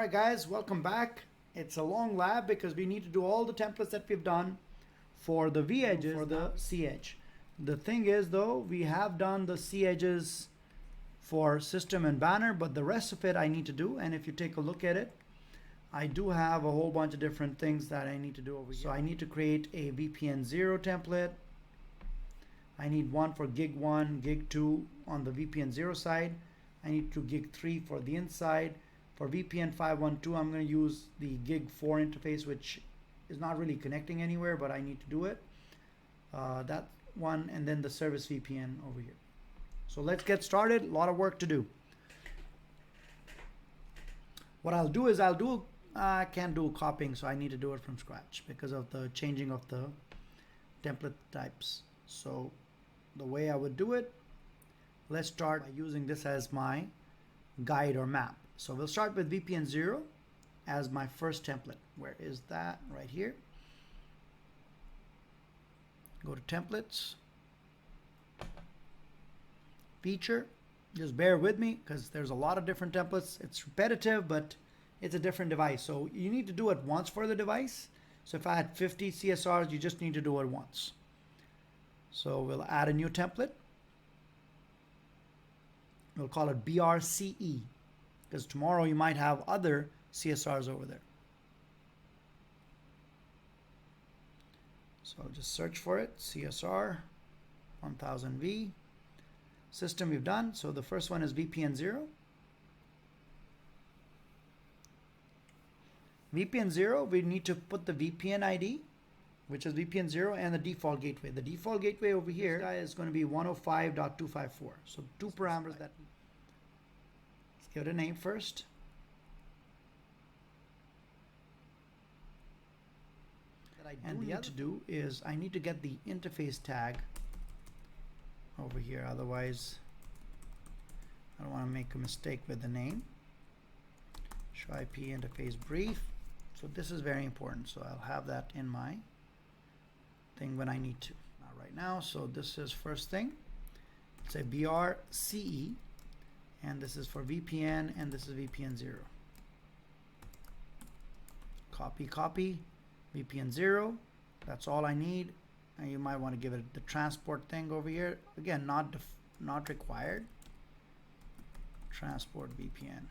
Alright guys, welcome back. It's a long lab because we need to do all the templates that we've done for the vEdges, for the cEdge. The thing is though, we have done the cEdges for system and banner, but the rest of it I need to do. And if you take a look at it, I do have a whole bunch of different things that I need to do over here. So I need to create a VPN 0 template. I need one for gig 1, gig 2 on the VPN 0 side. I need to gig 3 for the inside. For VPN 512, I'm going to use the gig 4 interface, which is not really connecting anywhere, but I need to do it. That one, and then the service VPN over here. So let's get started. A lot of work to do. What I'll do is I can't do copying, so I need to do it from scratch because of the changing of the template types. So the way I would do it, let's start by using this as my guide or map. So we'll start with VPN 0 as my first template. Where is that? Right here. Go to templates, feature. Just bear with me because there's a lot of different templates. It's repetitive, but it's a different device. So you need to do it once for the device. So if I had 50 CSRs, you just need to do it once. So we'll add a new template. We'll call it BRCE because tomorrow you might have other CSRs over there. So just search for it, CSR 1000V. System we've done. So the first one is VPN 0. VPN 0, we need to put the VPN ID, which is VPN 0, and the default gateway. The default gateway over here is going to be 105.254. So two parameters that. Let's give it a name first. And the other to do is I need to get the interface tag over here. Otherwise, I don't want to make a mistake with the name. Show IP interface brief. So this is very important. So I'll have that in my thing when I need to. Not right now. So this is first thing. It's a BRCE, and this is for VPN, and this is VPN 0. Copy, VPN 0. That's all I need. And you might want to give it the transport thing over here. Again, not required. Transport VPN.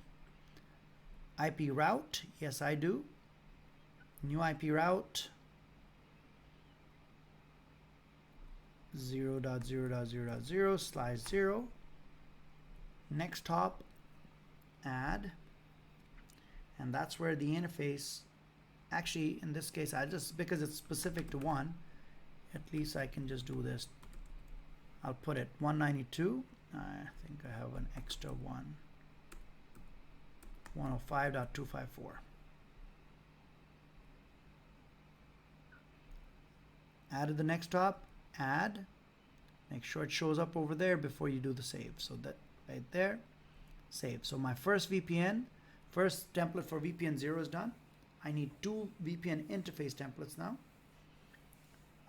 IP route, yes I do. New IP route 0.0.0.0/0. Next hop, add, and that's where the interface, actually in this case I just, because it's specific to one, at least I can just do this. I'll put it 192. I think I have an extra one. 105.254. Added the next hop, add, make sure it shows up over there before you do the save. So that right there, save. So my first template for VPN 0 is done. I need two VPN interface templates now.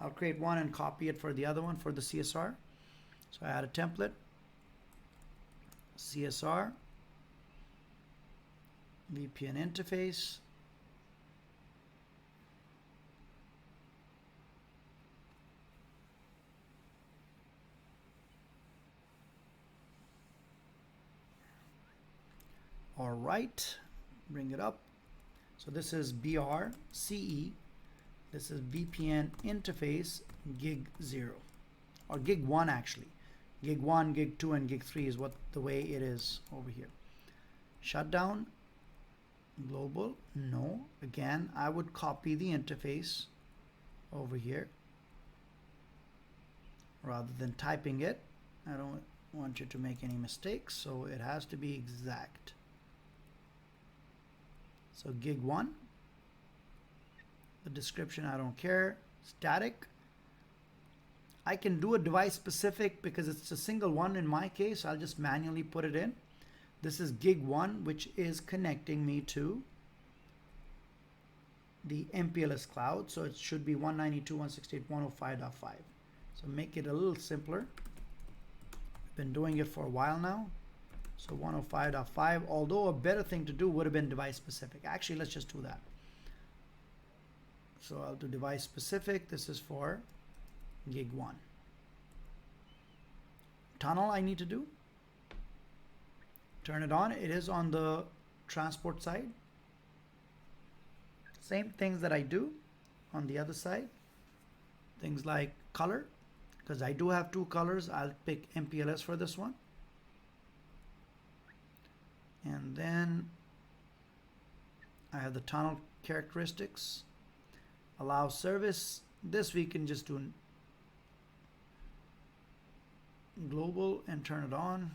I'll create one and copy it for the other one for the CSR. So I add a template, CSR, VPN interface, all right, bring it up. So this is BRCE, this is VPN interface gig 0, or gig 1 actually. Gig 1, gig 2, and gig 3 is what the way it is over here. Shutdown, global, no. Again, I would copy the interface over here rather than typing it. I don't want you to make any mistakes, so it has to be exact. So gig 1, the description I don't care, static. I can do a device specific because it's a single one in my case. I'll just manually put it in. This is gig 1, which is connecting me to the MPLS cloud. So it should be 192.168.105.5. So make it a little simpler. I've been doing it for a while now. So 105.5, although a better thing to do would have been device specific. Actually, let's just do that. So I'll do device specific. This is for gig 1. Tunnel I need to do. Turn it on. It is on the transport side. Same things that I do on the other side. Things like color, because I do have 2 colors. I'll pick MPLS for this one. And then I have the tunnel characteristics. Allow service. This we can just do global and turn it on.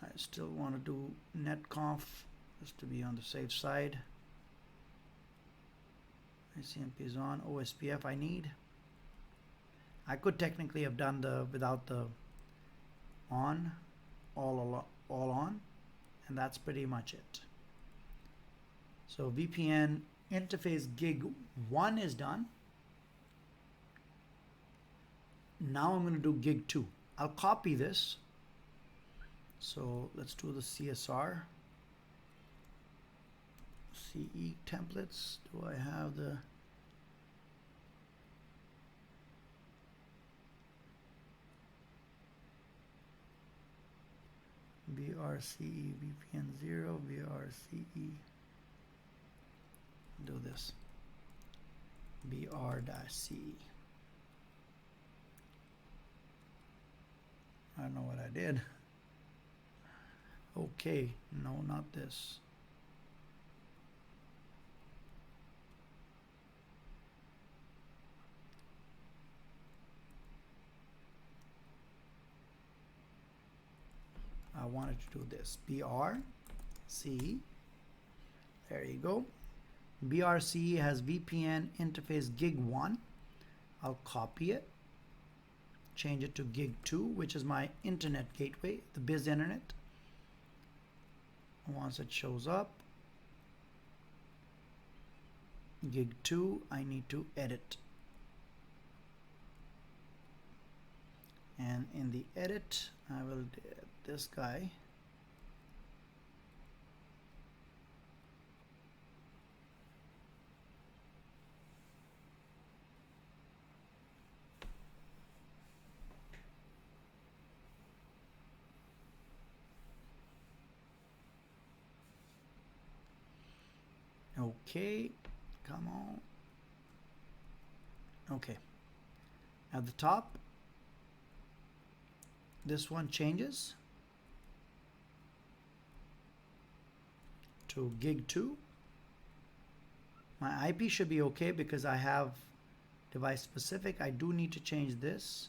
I still want to do netconf just to be on the safe side. ICMP is on. OSPF I need. I could technically have done the without the on, all on, and that's pretty much it. So VPN interface gig 1 is done. Now I'm going to do gig 2. I'll copy this. So let's do the CSR. CE templates. Do I have the VRCE VPN 0 VRCE? Do this BR-CE. I don't know what I did. Okay, no, not this. I wanted to do this BR-CE. There you go. BR-CE has VPN interface gig 1. I'll copy it, change it to gig 2, which is my internet gateway, the biz internet. Once it shows up, gig 2, I need to edit. And in the edit, I will do this guy. Okay, come on. Okay, at the top, this one changes to gig 2. My IP should be okay because I have device specific. I do need to change this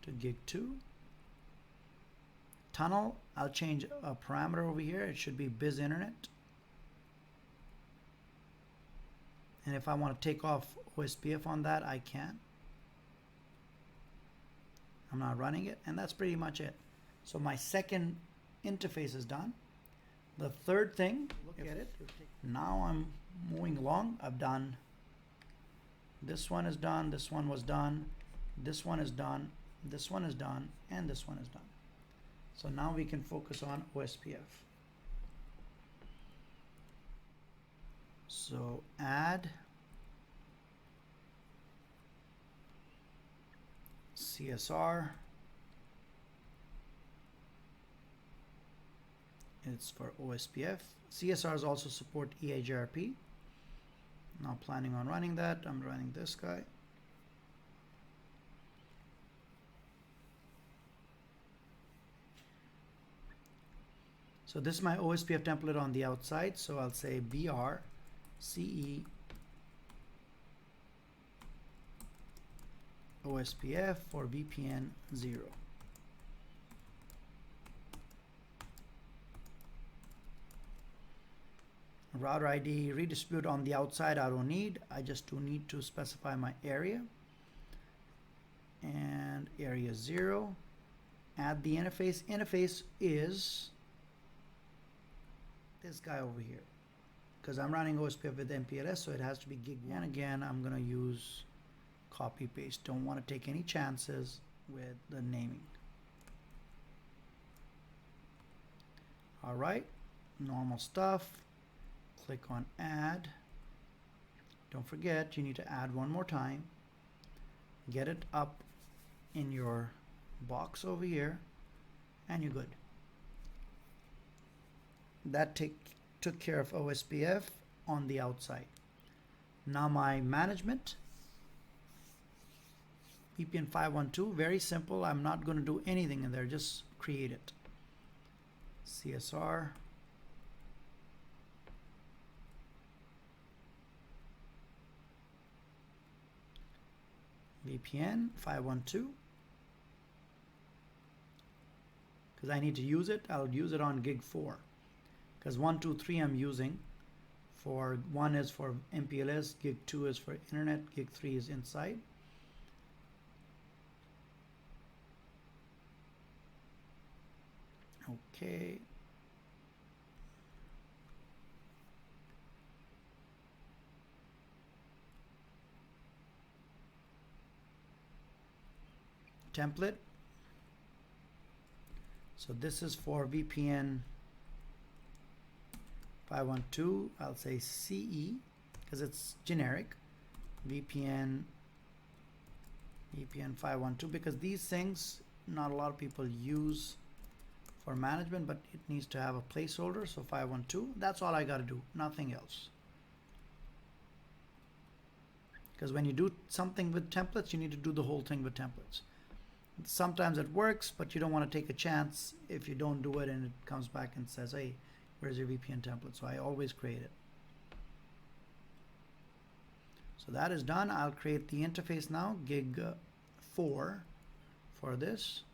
to gig 2. Tunnel, I'll change a parameter over here. It should be biz internet. And if I want to take off OSPF on that, I can. I'm not running it, and that's pretty much it. So my second interface is done. The third thing, look at it. Now I'm moving along. I've done, this one is done, this one was done, this one is done, this one is done, and this one is done. So now we can focus on OSPF. So add CSR. It's for OSPF. CSRs also support EIGRP. Not planning on running that. I'm running this guy. So this is my OSPF template on the outside. So I'll say BR-CE OSPF for VPN 0. Router ID redistribute on the outside I don't need. I just do need to specify my area. And area 0. Add the interface. Interface is this guy over here. Because I'm running OSPF with MPLS, so it has to be gig 1. And again, I'm going to use copy paste. Don't want to take any chances with the naming. All right, normal stuff. Click on add. Don't forget, you need to add one more time. Get it up in your box over here, and you're good. That took care of OSPF on the outside. Now my management, VPN 512, very simple. I'm not going to do anything in there, just create it. CSR. VPN 512. Because I need to use it, I'll use it on gig 4. Because 1, 2, 3 I'm using. For 1 is for MPLS, gig 2 is for internet, gig 3 is inside. Okay. Template. So this is for VPN 512. I'll say CE because it's generic. VPN 512, because these things not a lot of people use for management, but it needs to have a placeholder. So 512, that's all I got to do, nothing else. Because when you do something with templates, you need to do the whole thing with templates. Sometimes it works, but you don't want to take a chance if you don't do it and it comes back and says, hey, where's your VPN template? So I always create it. So that is done. I'll create the interface now, gig 4 for this.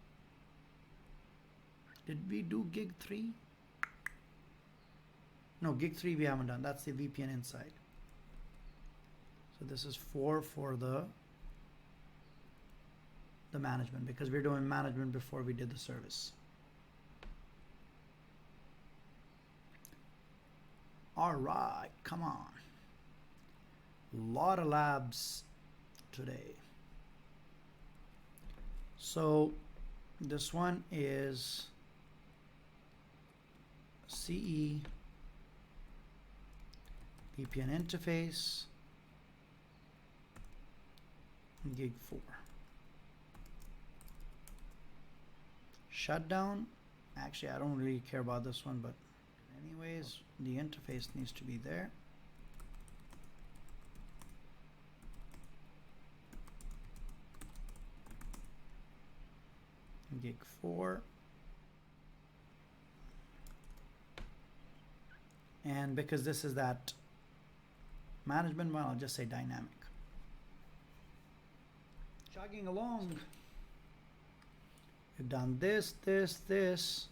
Did we do gig 3? No, gig 3 we haven't done. That's the VPN inside. So this is 4 for the management, because we're doing management before we did the service. All right, come on. A lot of labs today. So this one is CE VPN interface gig 4. Shutdown. Actually, I don't really care about this one, but anyways, the interface needs to be there. Gig 4. And because this is that management one, I'll just say dynamic. Chugging along. We've done this, this, this.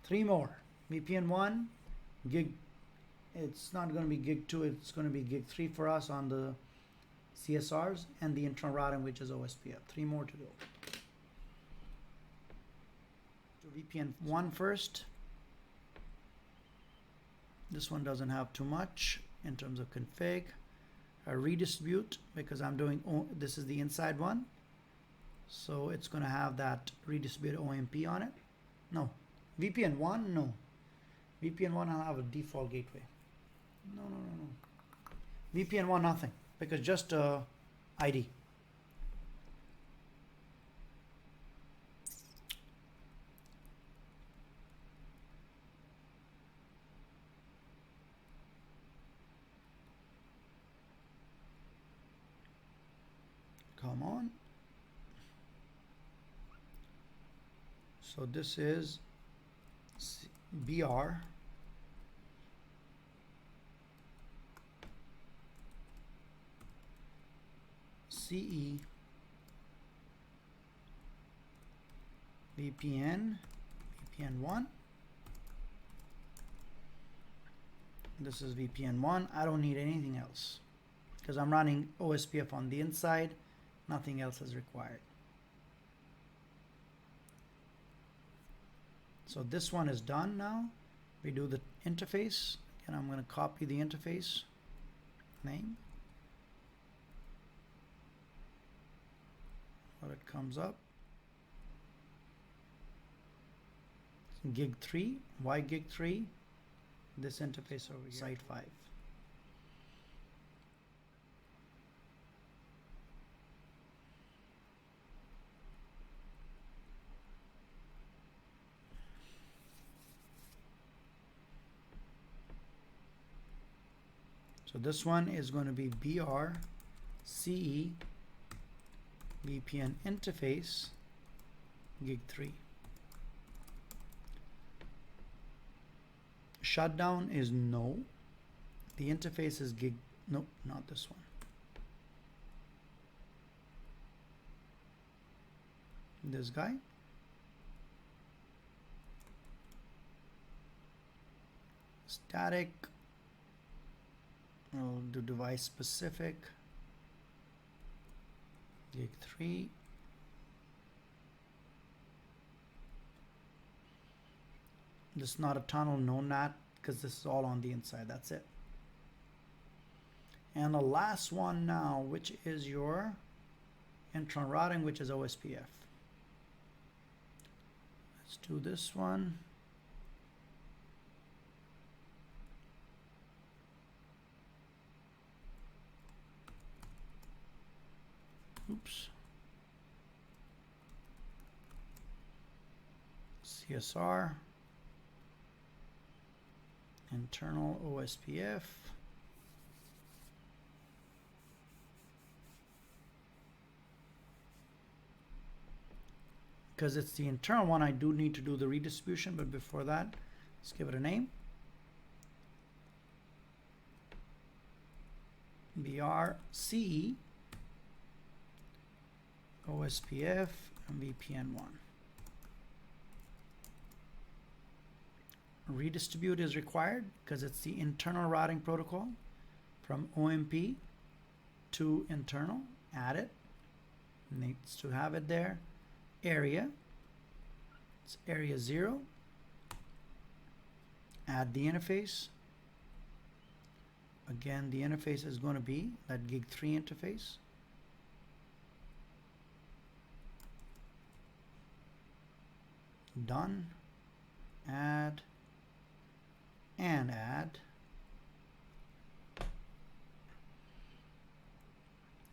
3 more. VPN 1, gig, it's not going to be gig 2, it's going to be gig 3 for us on the CSRs, and the internal routing, which is OSPF. 3 more to go. So VPN 1 first. This one doesn't have too much in terms of config. Redistribute, because I'm doing, this is the inside one. So it's going to have that redistribute OMP on it. No. VPN 1? No. VPN 1 I'll have a default gateway. No. VPN 1 nothing, because just ID. Come on. So this is BR CE VPN 1. This is VPN 1. I don't need anything else because I'm running OSPF on the inside. Nothing else is required. So this one is done now. We do the interface, and I'm going to copy the interface name. When it comes up, Gig 3. Why gig 3? This interface over here. Site 5. So this one is going to be BRCE VPN interface gig 3. Shutdown is no. The interface is gig, nope, not this one. This guy. Static. We'll do device specific. Gig 3. This is not a tunnel, no NAT, because this is all on the inside. That's it. And the last one now, which is your internal routing, which is OSPF. Let's do this one. Oops. CSR. Internal OSPF. Because it's the internal one, I do need to do the redistribution, but before that, let's give it a name. BRCE OSPF and VPN1. Redistribute is required because it's the internal routing protocol from OMP to internal. Add it. Needs to have it there. Area. It's area 0. Add the interface. Again, the interface is going to be that gig 3 interface. Done. Add. And add.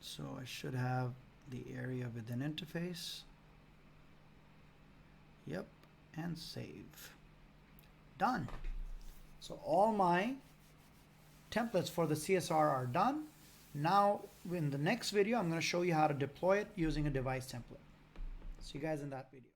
So I should have the area within interface. Yep, and save. Done. So all my templates for the CSR are done. Now in the next video, I'm going to show you how to deploy it using a device template. See you guys in that video.